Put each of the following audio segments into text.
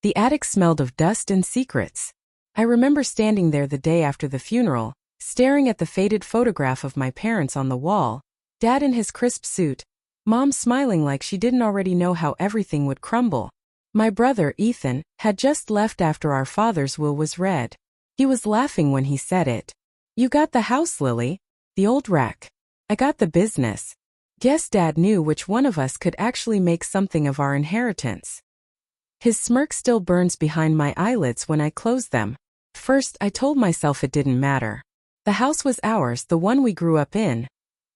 The attic smelled of dust and secrets. I remember standing there the day after the funeral, staring at the faded photograph of my parents on the wall, Dad in his crisp suit, Mom smiling like she didn't already know how everything would crumble. My brother, Ethan, had just left after our father's will was read. He was laughing when he said it. "You got the house, Lily. The old wreck. I got the business." Guess Dad knew which one of us could actually make something of our inheritance. His smirk still burns behind my eyelids when I close them. First, I told myself it didn't matter. The house was ours, the one we grew up in.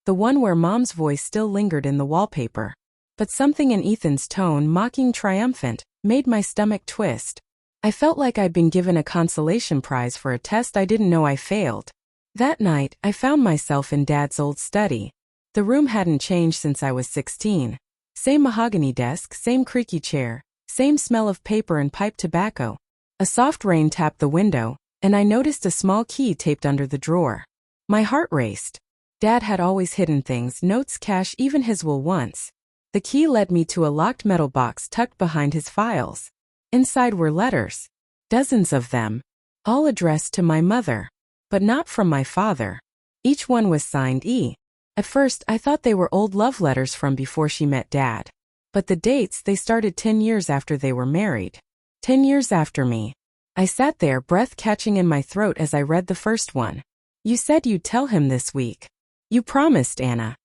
The one where Mom's voice still lingered in the wallpaper. But something in Ethan's tone, mocking triumphant, made my stomach twist. I felt like I'd been given a consolation prize for a test I didn't know I failed. That night, I found myself in Dad's old study. The room hadn't changed since I was 16. Same mahogany desk, same creaky chair, same smell of paper and pipe tobacco. A soft rain tapped the window, and I noticed a small key taped under the drawer. My heart raced. Dad had always hidden things, notes, cash, even his will once. The key led me to a locked metal box tucked behind his files. Inside were letters. Dozens of them. All addressed to my mother. But not from my father. Each one was signed E. At first, I thought they were old love letters from before she met Dad. But the dates, they started 10 years after they were married. 10 years after me. I sat there, breath catching in my throat as I read the first one. "You said you'd tell him this week. You promised, Anna.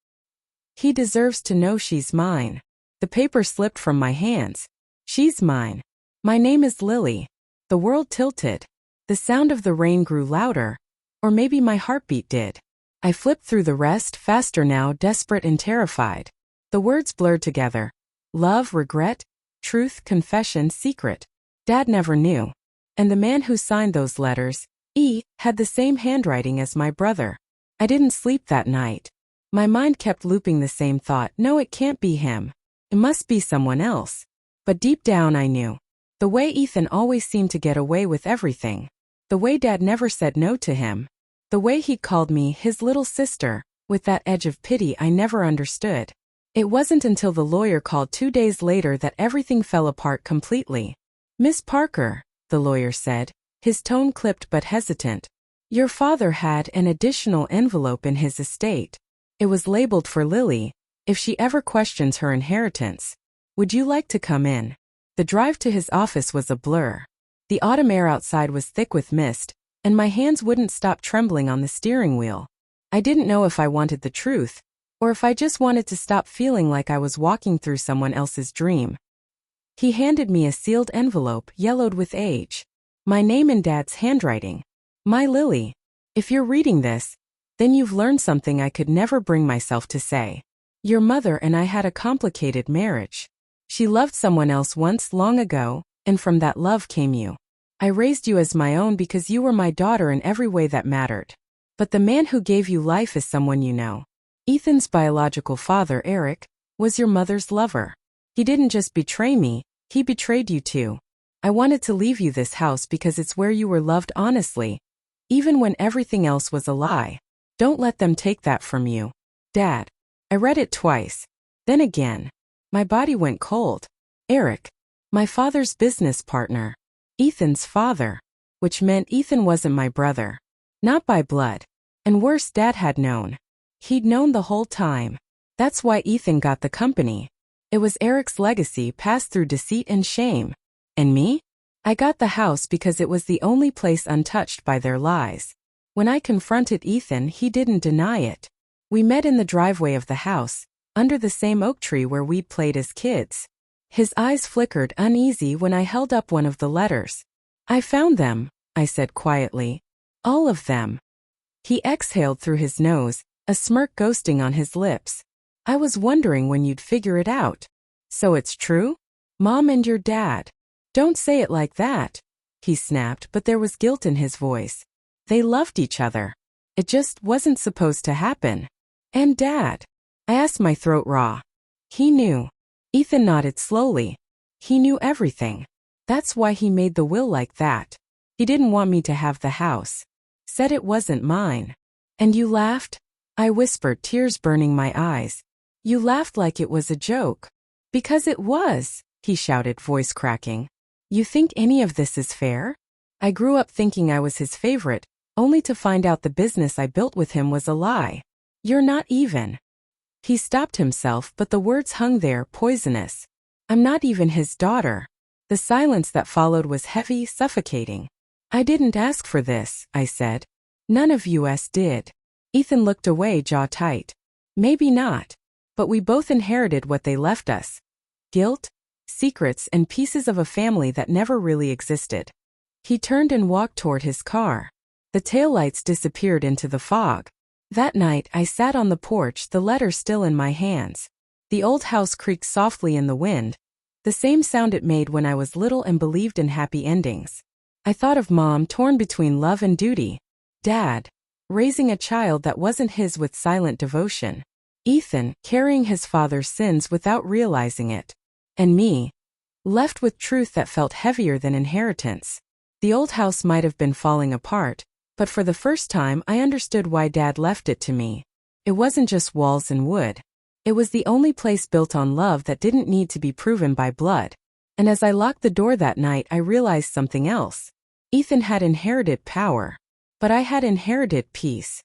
He deserves to know she's mine." The paper slipped from my hands. "She's mine. My name is Lily." The world tilted. The sound of the rain grew louder. Or maybe my heartbeat did. I flipped through the rest, faster now, desperate and terrified. The words blurred together. Love, regret, truth, confession, secret. Dad never knew. And the man who signed those letters, E, had the same handwriting as my brother. I didn't sleep that night. My mind kept looping the same thought. No, it can't be him. It must be someone else. But deep down I knew. The way Ethan always seemed to get away with everything. The way Dad never said no to him. The way he called me his little sister, with that edge of pity I never understood. It wasn't until the lawyer called 2 days later that everything fell apart completely. "Miss Parker," the lawyer said, his tone clipped but hesitant. "Your father had an additional envelope in his estate. It was labeled for Lily, if she ever questions her inheritance. Would you like to come in?" The drive to his office was a blur. The autumn air outside was thick with mist, and my hands wouldn't stop trembling on the steering wheel. I didn't know if I wanted the truth, or if I just wanted to stop feeling like I was walking through someone else's dream. He handed me a sealed envelope, yellowed with age. My name in Dad's handwriting. My Lily. If you're reading this, then you've learned something I could never bring myself to say. Your mother and I had a complicated marriage. She loved someone else once long ago, and from that love came you. I raised you as my own because you were my daughter in every way that mattered. But the man who gave you life is someone you know. Ethan's biological father, Eric, was your mother's lover. He didn't just betray me, he betrayed you too. I wanted to leave you this house because it's where you were loved honestly, even when everything else was a lie. Don't let them take that from you. Dad. I read it twice. Then again. My body went cold. Eric. My father's business partner. Ethan's father. Which meant Ethan wasn't my brother. Not by blood. And worse, Dad had known. He'd known the whole time. That's why Ethan got the company. It was Eric's legacy passed through deceit and shame. And me? I got the house because it was the only place untouched by their lies. When I confronted Ethan, he didn't deny it. We met in the driveway of the house, under the same oak tree where we'd played as kids. His eyes flickered uneasy when I held up one of the letters. "I found them," I said quietly. "All of them." He exhaled through his nose, a smirk ghosting on his lips. "I was wondering when you'd figure it out. So it's true? Mom and your dad." "Don't say it like that," he snapped, but there was guilt in his voice. They loved each other. It just wasn't supposed to happen. "And Dad?" I asked, my throat raw. "He knew." Ethan nodded slowly. "He knew everything. That's why he made the will like that. He didn't want me to have the house. Said it wasn't mine." "And you laughed?" I whispered, tears burning my eyes. "You laughed like it was a joke." "Because it was," he shouted, voice cracking. You think any of this is fair? I grew up thinking I was his favorite, only to find out the business I built with him was a lie. You're not even. He stopped himself, but the words hung there, poisonous. I'm not even his daughter. The silence that followed was heavy, suffocating. I didn't ask for this, I said. None of us did. Ethan looked away, jaw tight. Maybe not. But we both inherited what they left us. Guilt, secrets, and pieces of a family that never really existed. He turned and walked toward his car. The taillights disappeared into the fog. That night, I sat on the porch, the letter still in my hands. The old house creaked softly in the wind, the same sound it made when I was little and believed in happy endings. I thought of Mom, torn between love and duty. Dad, raising a child that wasn't his with silent devotion. Ethan, carrying his father's sins without realizing it. And me, left with truth that felt heavier than inheritance. The old house might have been falling apart, but for the first time I understood why Dad left it to me. It wasn't just walls and wood. It was the only place built on love that didn't need to be proven by blood. And as I locked the door that night, I realized something else. Ethan had inherited power. But I had inherited peace.